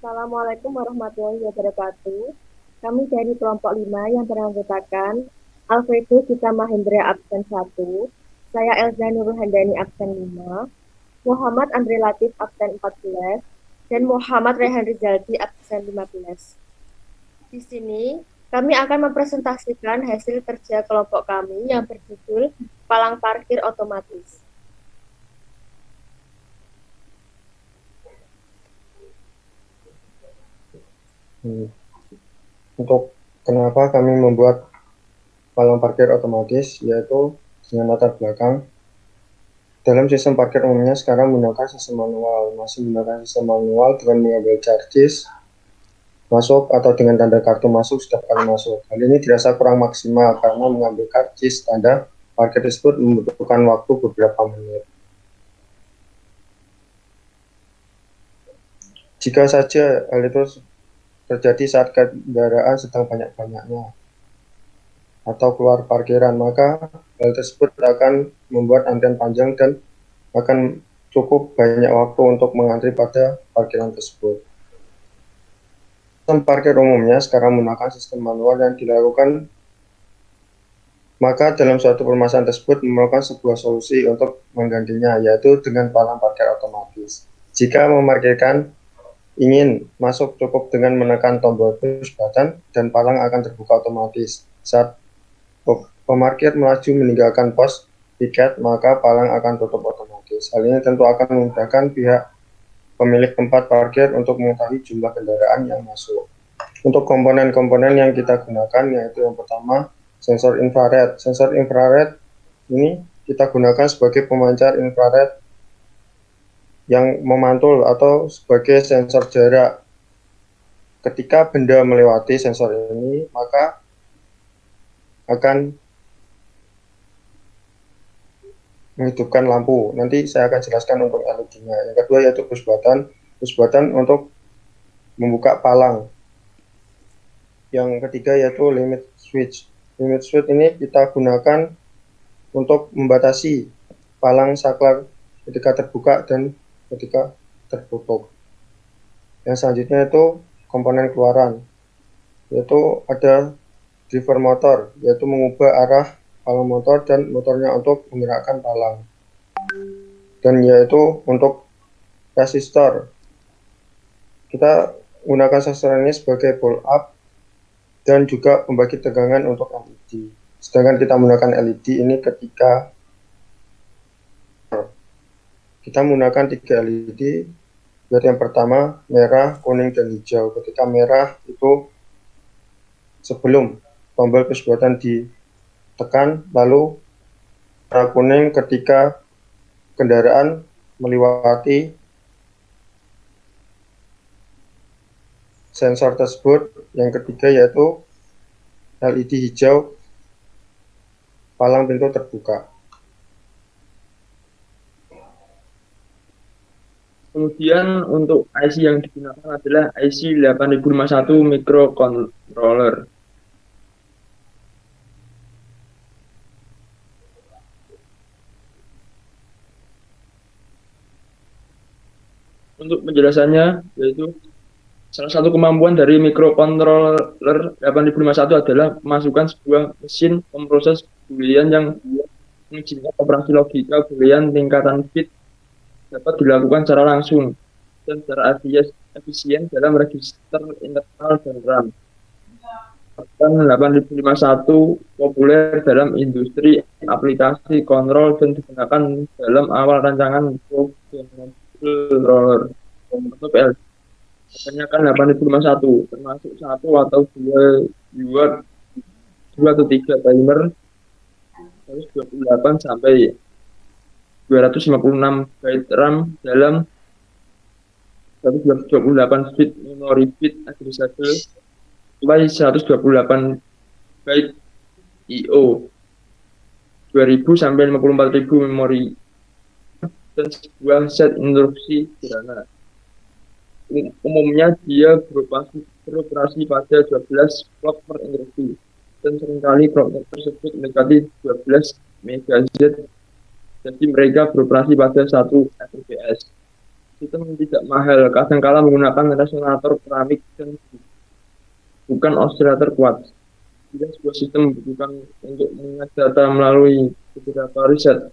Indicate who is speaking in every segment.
Speaker 1: Assalamualaikum warahmatullahi wabarakatuh. Kami dari kelompok 5 yang beranggotakan Alfredo Gita Mahendra absen 1, saya Elza Nurul Handani absen 5, Muhammad Andre Latif absen 14, dan Muhammad Rehan Rizaldi absen 15. Di sini kami akan mempresentasikan hasil kerja kelompok kami yang berjudul Palang Parkir Otomatis.
Speaker 2: Untuk kenapa kami membuat palang parkir otomatis, yaitu dengan latar belakang dalam sistem parkir umumnya sekarang menggunakan sistem manual, masih menggunakan sistem manual dengan mengambil charges masuk atau dengan tanda kartu masuk setiap kali masuk. Hal ini dirasa kurang maksimal karena mengambil karcis tanda parkir tersebut membutuhkan waktu beberapa menit. Jika saja hal itu terjadi saat kendaraan sedang banyak-banyaknya atau keluar parkiran, maka hal tersebut akan membuat antrian panjang dan akan cukup banyak waktu untuk mengantri pada parkiran tersebut. Sistem parkir umumnya sekarang menggunakan sistem manual yang dilakukan, maka dalam suatu permasalahan tersebut memerlukan sebuah solusi untuk menggantinya, yaitu dengan palang parkir otomatis. Jika memarkirkan ingin masuk cukup dengan menekan tombol push button dan palang akan terbuka otomatis. Saat pemarkir melaju meninggalkan pos tiket, maka palang akan tutup otomatis. Hal ini tentu akan memudahkan pihak pemilik tempat parkir untuk mengetahui jumlah kendaraan yang masuk. Untuk komponen-komponen yang kita gunakan, yaitu yang pertama, sensor infrared. Sensor infrared ini kita gunakan sebagai pemancar infrared yang memantul atau sebagai sensor jarak. Ketika benda melewati sensor ini, maka akan menghidupkan lampu. Nanti saya akan jelaskan untuk LED-nya. Yang kedua yaitu push button. Push button untuk membuka palang. Yang ketiga yaitu limit switch. Limit switch ini kita gunakan untuk membatasi palang saklar ketika terbuka dan ketika tertutup. Yang selanjutnya itu komponen keluaran, yaitu ada driver motor, yaitu mengubah arah palang motor dan motornya untuk menggerakkan palang. Dan yaitu untuk resistor, kita gunakan resistor ini sebagai pull up dan juga pembagi tegangan untuk LED. Sedangkan kita menggunakan LED ini ketika kita menggunakan 3 LED, yaitu yang pertama merah, kuning, dan hijau. Ketika merah itu sebelum tombol push button ditekan, lalu warna kuning ketika kendaraan melewati sensor tersebut. Yang ketiga yaitu LED hijau, palang pintu terbuka.
Speaker 3: Kemudian untuk IC yang digunakan adalah IC 8051 microcontroller. Untuk penjelasannya, yaitu salah satu kemampuan dari microcontroller 8051 adalah memasukkan sebuah mesin pemroses boolean yang mengizinkan operasi logika boolean tingkatan bit dapat dilakukan secara langsung dan secara efisien dalam register internal dan RAM. 8051 populer dalam industri aplikasi kontrol dan digunakan dalam awal rancangan controller atau PLC. Kebanyakan 8051 termasuk satu atau dua atau tiga timer 128 sampai 256 byte RAM dalam 128 bit memory bit addressable sampai 128 byte IO 2000 sampai 54000 memori dan sebuah set instruksi sederhana. Umumnya dia beroperasi pada 12 clock per instruksi dan seringkali clock tersebut mendekati 12 MHz, jadi mereka beroperasi pada 1 Fps. sistem tidak mahal, kadangkala menggunakan resonator keramik dan bukan osilator kuat. Jika sebuah sistem membutuhkan untuk mengingat data melalui beberapa riset,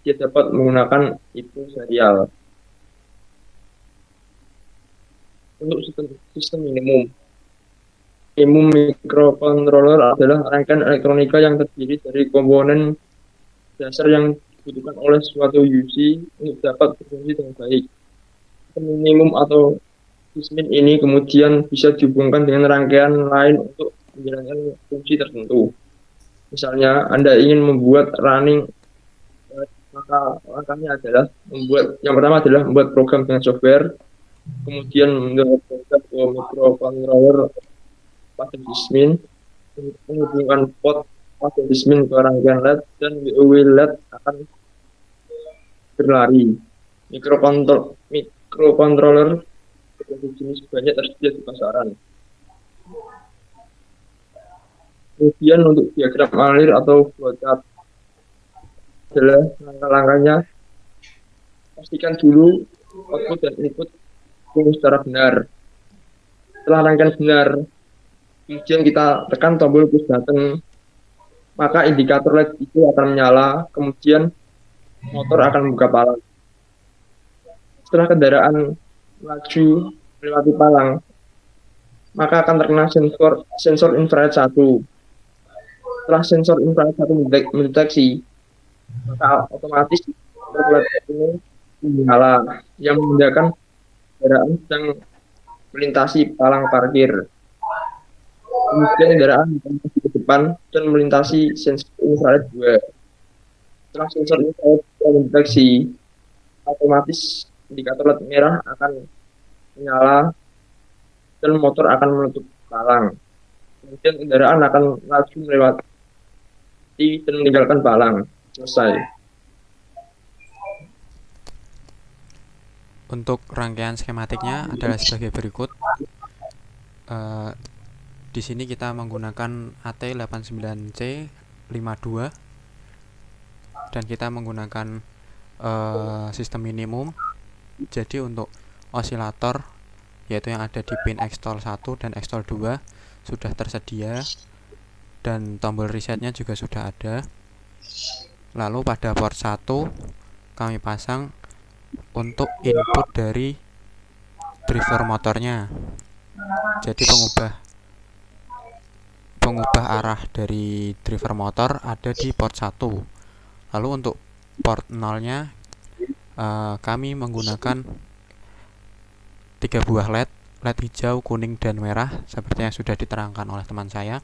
Speaker 3: dia dapat menggunakan itu serial. Untuk sistem minimum microcontroller adalah rangkaian elektronika yang terdiri dari komponen dasar yang dibutuhkan oleh suatu UC untuk dapat berfungsi dengan baik. Minimum atau sysmin ini kemudian bisa dihubungkan dengan rangkaian lain untuk menjalankan fungsi tertentu. Misalnya, Anda ingin membuat running, maka langkahnya adalah yang pertama adalah membuat program dengan software, kemudian menghubungkan ke microcontroller pada sysmin, menghubungkan port pada sysmin ke rangkaian LED, dan WoW LED akan berlari. Microcontroller berbagai jenis banyak tersedia di pasaran. Kemudian untuk diagram alir atau flowchart adalah langkah-langkahnya. Pastikan dulu output dan input secara benar. Setelah rangkaian benar, kemudian kita tekan tombol push button, maka indikator LED itu akan menyala, kemudian motor akan membuka palang. Setelah kendaraan melaju melewati palang, maka akan terkena sensor infrared 1. Setelah sensor infrared 1 mendeteksi, maka otomatis LED ini menyala, yang menandakan kendaraan sedang melintasi palang parkir. Kemudian kendaraan melintasi ke depan dan melintasi sensor infrared 2. Setelah sensor infrared 2 mendeteksi, otomatis indikator LED merah akan menyala dan motor akan menutup palang. Kemudian kendaraan akan laju melewati dan meninggalkan palang. Selesai.
Speaker 4: Untuk rangkaian skematiknya adalah sebagai berikut. Di sini kita menggunakan AT89C52 dan kita menggunakan sistem minimum. Jadi untuk osilator yaitu yang ada di pin extol 1 dan extol 2 sudah tersedia dan tombol resetnya juga sudah ada. Lalu pada port 1 kami pasang untuk input dari driver motornya. Jadi pengubah arah dari driver motor ada di port 1. Lalu untuk port 0-nya kami menggunakan 3 buah LED hijau, kuning, dan merah seperti yang sudah diterangkan oleh teman saya.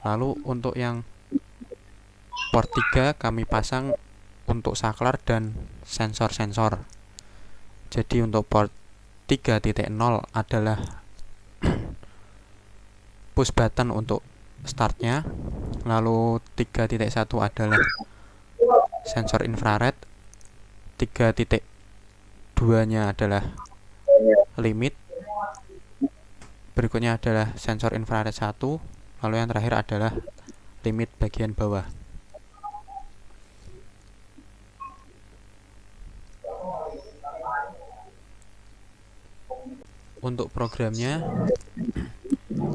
Speaker 4: Lalu untuk yang port 3 kami pasang untuk saklar dan sensor-sensor. Jadi untuk port 3.0 adalah push button untuk startnya. Lalu 3.1 adalah sensor infrared. 3.2-nya adalah limit. Berikutnya adalah sensor infrared 1. Lalu yang terakhir adalah limit bagian bawah. Untuk programnya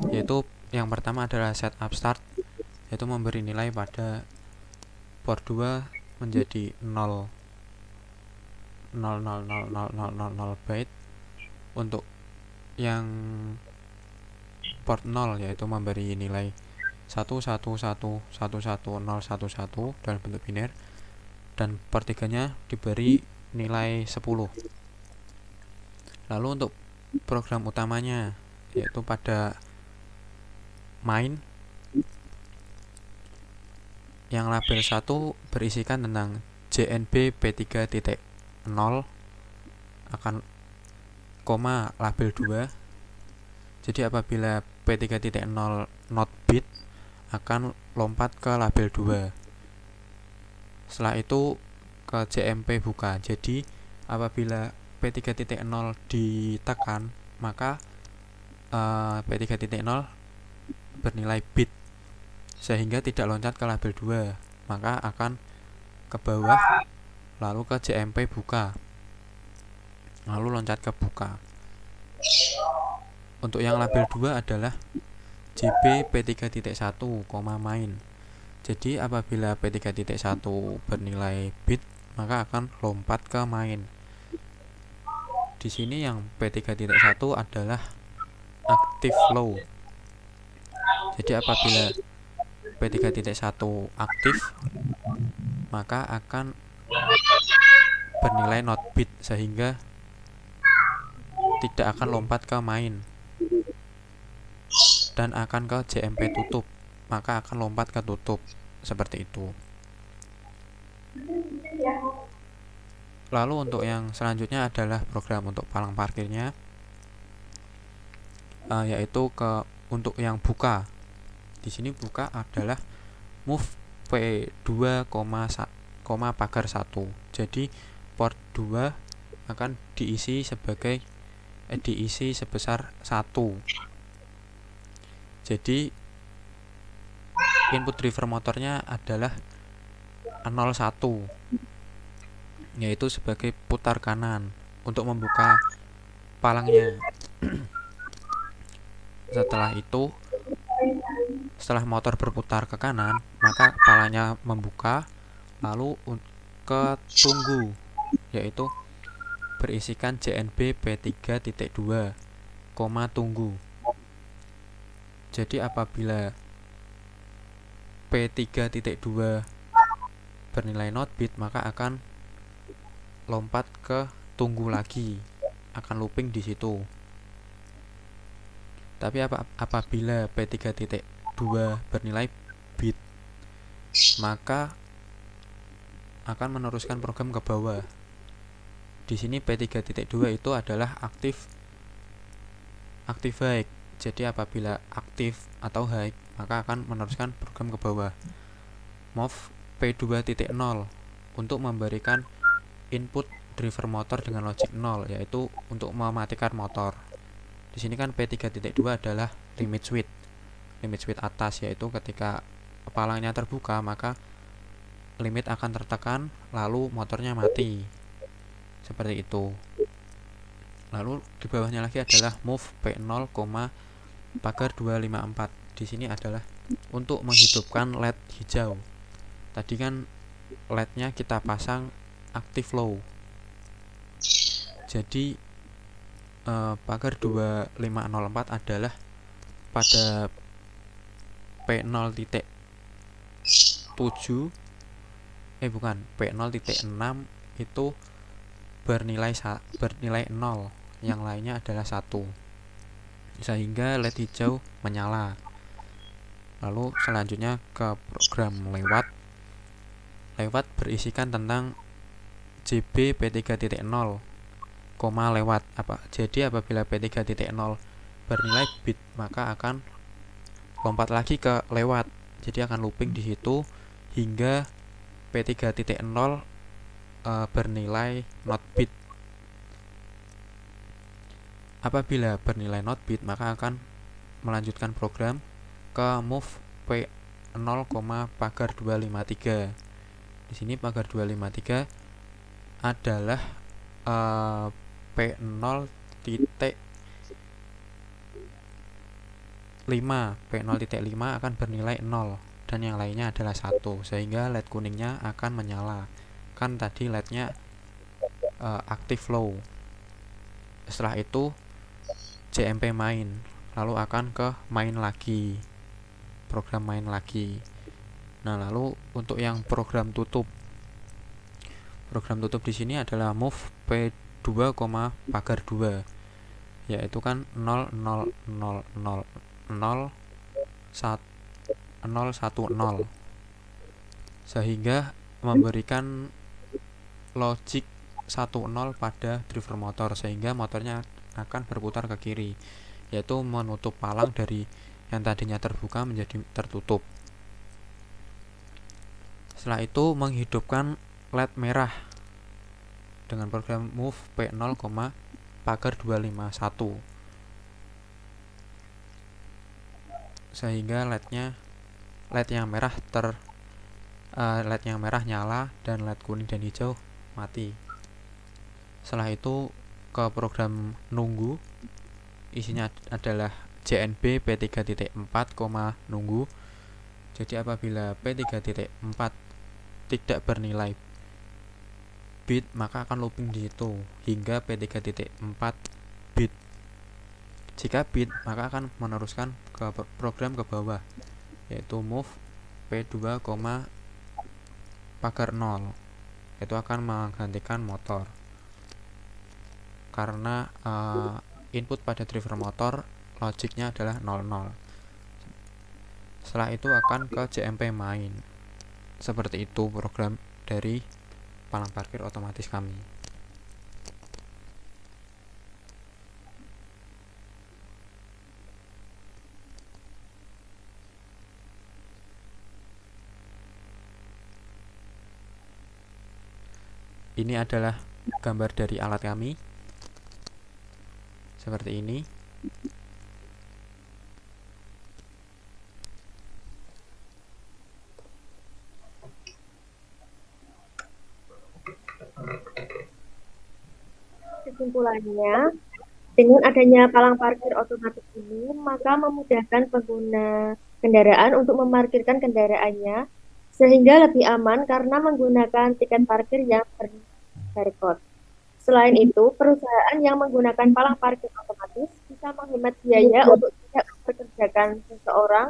Speaker 4: yaitu yang pertama adalah setup start, yaitu memberi nilai pada port 2 menjadi 0 byte. Untuk yang port 0 yaitu memberi nilai 11111111 dalam bentuk biner, dan port 3-nya diberi nilai 10. Lalu untuk program utamanya yaitu pada main yang label 1 berisikan tentang JNB P3.0 akan koma label 2. Jadi apabila P3.0 not bit akan lompat ke label 2. Setelah itu ke JMP buka. Jadi apabila P3.0 ditekan, maka P3.0 bernilai bit sehingga tidak loncat ke label 2, maka akan ke bawah lalu ke JMP buka. lalu loncat ke buka. Untuk yang label 2 adalah JB P3.1, main. Jadi apabila P3.1 bernilai bit, maka akan lompat ke main. Di sini yang P3.1 adalah active low. Jadi apabila P3.1 aktif, maka akan bernilai not bit sehingga tidak akan lompat ke main dan akan ke JMP tutup, maka akan lompat ke tutup seperti itu. Lalu untuk yang selanjutnya adalah program untuk palang parkirnya, yaitu untuk yang buka. Di sini buka adalah move P2, pagar 1. Jadi port 2 akan diisi sebesar 1. Jadi input driver motornya adalah 01, yaitu sebagai putar kanan untuk membuka palangnya. Setelah motor berputar ke kanan, maka palangnya membuka, lalu ke tunggu, yaitu berisikan JNB P3.2, tunggu. Jadi apabila P3.2 bernilai not bit, maka akan lompat ke tunggu lagi, akan looping di situ. Tapi apabila P3.2 bernilai bit, maka akan meneruskan program ke bawah. Di sini P3.2 itu adalah aktif high. Jadi apabila aktif atau high, maka akan meneruskan program ke bawah. Move P2.0 untuk memberikan input driver motor dengan logic 0, yaitu untuk mematikan motor. Di sini kan P3.2 adalah limit switch atas, yaitu ketika palangnya terbuka maka limit akan tertekan, lalu motornya mati. Seperti itu. Lalu di bawahnya lagi adalah move P0, pagar 254. Di sini adalah untuk menghidupkan LED hijau. Tadi kan LED-nya kita pasang active low. Jadi pagar 2504 adalah pada P0.7 P0.6 itu bernilai 0, yang lainnya adalah 1, sehingga LED hijau menyala. Lalu selanjutnya ke program lewat berisikan tentang JB P3.0, lewat. Jadi apabila P3.0 bernilai bit, maka akan lompat lagi ke lewat. Jadi akan looping di situ hingga P3.0 bernilai not bit. Apabila bernilai not bit, maka akan melanjutkan program ke move P0, pagar 253. Di sini pagar 253 adalah P0.5 akan bernilai 0 dan yang lainnya adalah 1, sehingga LED kuningnya akan menyala. Kan tadi LED-nya active low. Setelah itu JMP main, lalu akan ke main lagi, program main lagi. Nah, lalu untuk yang program tutup di sini adalah move P2, pagar 2, yaitu kan 0 0 0 0 0 1 0 sehingga memberikan logic 10 pada driver motor, sehingga motornya akan berputar ke kiri, yaitu menutup palang dari yang tadinya terbuka menjadi tertutup. Setelah itu menghidupkan LED merah dengan program move P0, pagar 251, sehingga LED yang merah nyala dan LED kuning dan hijau mati. Setelah itu ke program nunggu. Isinya adalah JNB P3.4, nunggu. Jadi apabila P3.4 tidak bernilai bit, maka akan looping di situ hingga P3.4 bit. Jika bit, maka akan meneruskan ke program ke bawah, yaitu move P2, pagar 0. Itu akan menggantikan motor. Karena input pada driver motor logiknya adalah 00. Setelah itu akan ke JMP main. Seperti itu program dari palang parkir otomatis kami. Ini adalah gambar dari alat kami. Seperti ini.
Speaker 1: Kesimpulannya, dengan adanya palang parkir otomatis ini, maka memudahkan pengguna kendaraan untuk memarkirkan kendaraannya, sehingga lebih aman karena menggunakan tiket parkir yang barcode. Selain itu, perusahaan yang menggunakan palang parkir otomatis bisa menghemat biaya untuk tidak mempekerjakan seseorang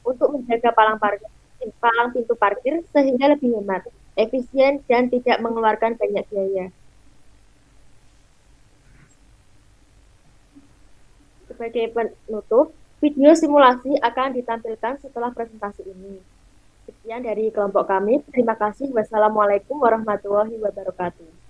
Speaker 1: untuk menjaga palang pintu parkir sehingga lebih hemat, efisien, dan tidak mengeluarkan banyak biaya. Sebagai penutup, video simulasi akan ditampilkan setelah presentasi ini. Sekian dari kelompok kami. Terima kasih. Wassalamualaikum warahmatullahi wabarakatuh.